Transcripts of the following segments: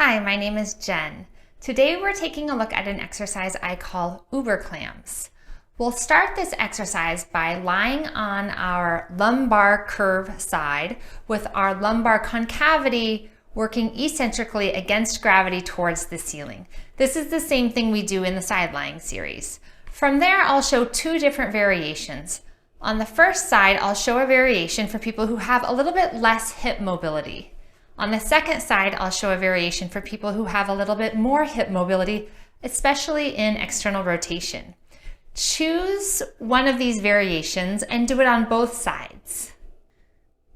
Hi, my name is Jen. Today we're taking a look at an exercise I call Uber Clams. We'll start this exercise by lying on our lumbar curve side with our lumbar concavity working eccentrically against gravity towards the ceiling. This is the same thing we do in the side lying series. From there, I'll show two different variations. On the first side, I'll show a variation for people who have a little bit less hip mobility. On the second side, I'll show a variation for people who have a little bit more hip mobility, especially in external rotation. Choose one of these variations and do it on both sides.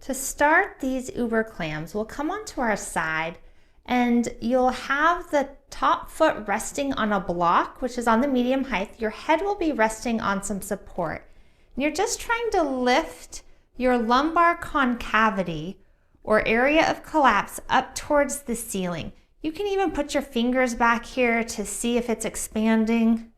To start these Uber clams, we'll come onto our side and you'll have the top foot resting on a block, which is on the medium height. Your head will be resting on some support. And you're just trying to lift your lumbar concavity or area of collapse up towards the ceiling. You can even put your fingers back here to see if it's expanding.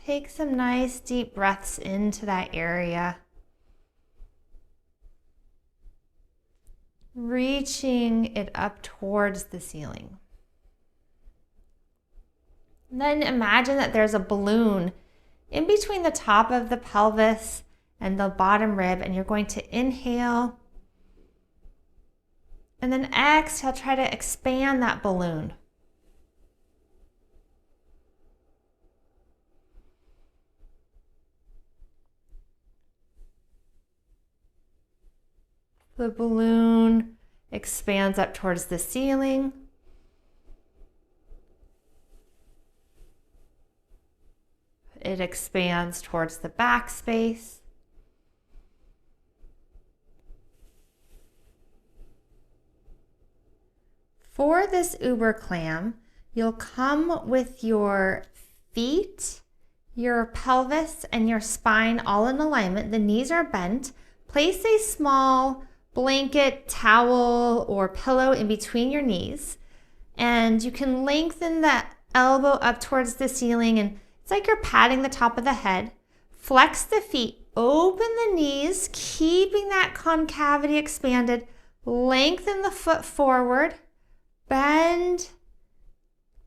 Take some nice deep breaths into that area. Reaching it up towards the ceiling. And then imagine that there's a balloon in between the top of the pelvis and the bottom rib, and you're going to inhale and then exhale, try to expand that balloon. The balloon expands up towards the ceiling. It expands towards the back space. For this Uber clam, you'll come with your feet, your pelvis, and your spine all in alignment. The knees are bent. Place a small blanket, towel, or pillow in between your knees, and you can lengthen the elbow up towards the ceiling, and it's like you're patting the top of the head. Flex the feet, open the knees, keeping that concavity expanded. Lengthen the foot forward, bend,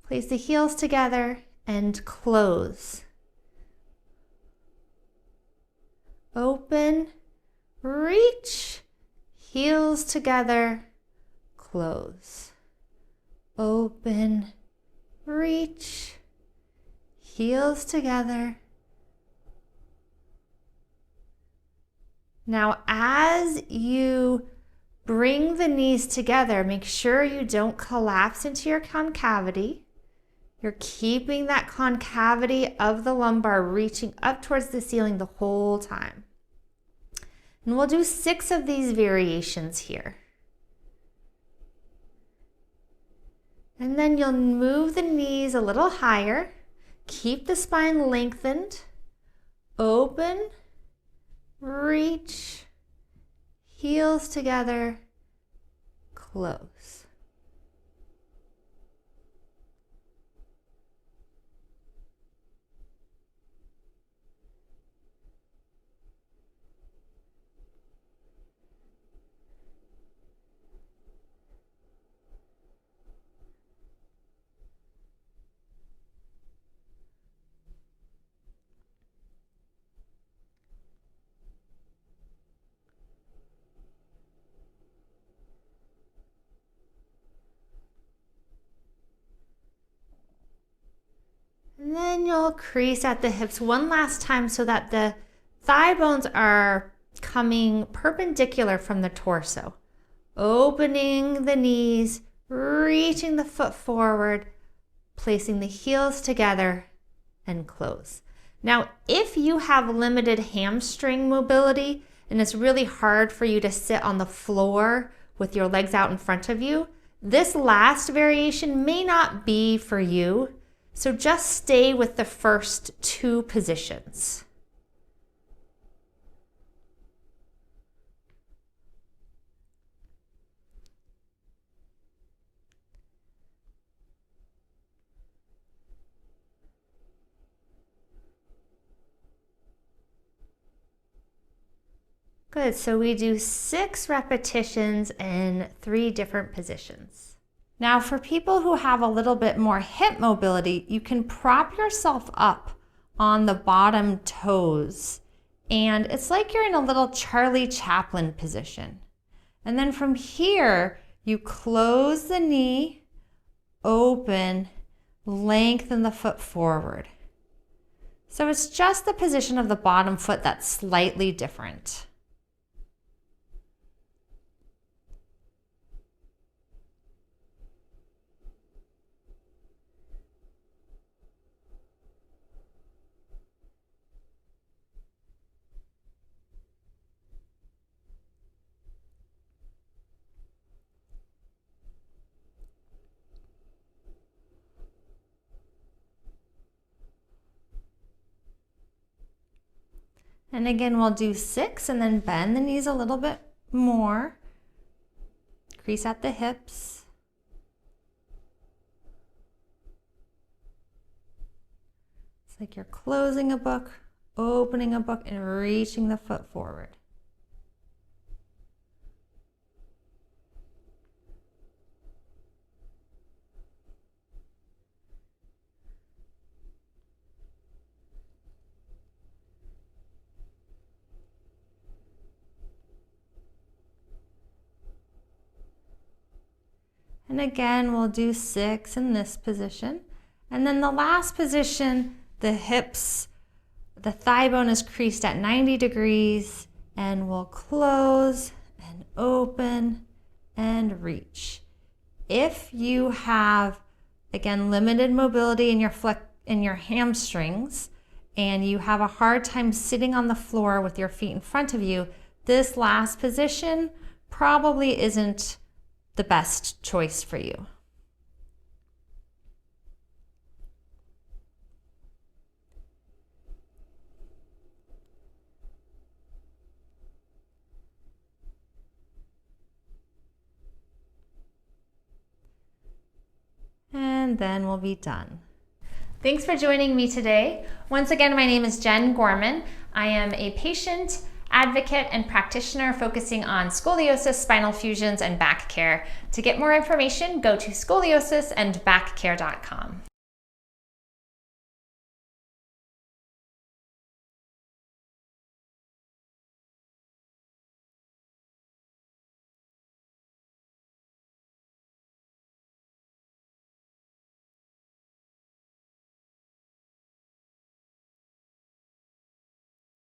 place the heels together, and close. Open, reach, heels together, close. Open, reach, heels together. Now, as you bring the knees together, make sure you don't collapse into your concavity. You're keeping that concavity of the lumbar reaching up towards the ceiling the whole time. And we'll do 6 of these variations here. And then you'll move the knees a little higher. Keep the spine lengthened. Open, reach, heels together, close. And then you'll crease at the hips one last time so that the thigh bones are coming perpendicular from the torso. Opening the knees, reaching the foot forward, placing the heels together, and close. Now, if you have limited hamstring mobility and it's really hard for you to sit on the floor with your legs out in front of you, this last variation may not be for you. So just stay with the first 2 positions. Good, so we do 6 repetitions in 3 different positions. Now for people who have a little bit more hip mobility, you can prop yourself up on the bottom toes. And it's like you're in a little Charlie Chaplin position. And then from here, you close the knee, open, lengthen the foot forward. So it's just the position of the bottom foot that's slightly different. And again, we'll do 6 and then bend the knees a little bit more. Crease at the hips. It's like you're closing a book, opening a book, and reaching the foot forward. And again, we'll do 6 in this position. And then the last position, the hips, the thigh bone is creased at 90 degrees, and we'll close and open and reach. If you have, again, limited mobility in your hamstrings, and you have a hard time sitting on the floor with your feet in front of you, this last position probably isn't the best choice for you. And then we'll be done. Thanks for joining me today. Once again, my name is Jen Gorman. I am a patient, advocate, and practitioner focusing on scoliosis, spinal fusions, and back care. To get more information, go to scoliosisandbackcare.com.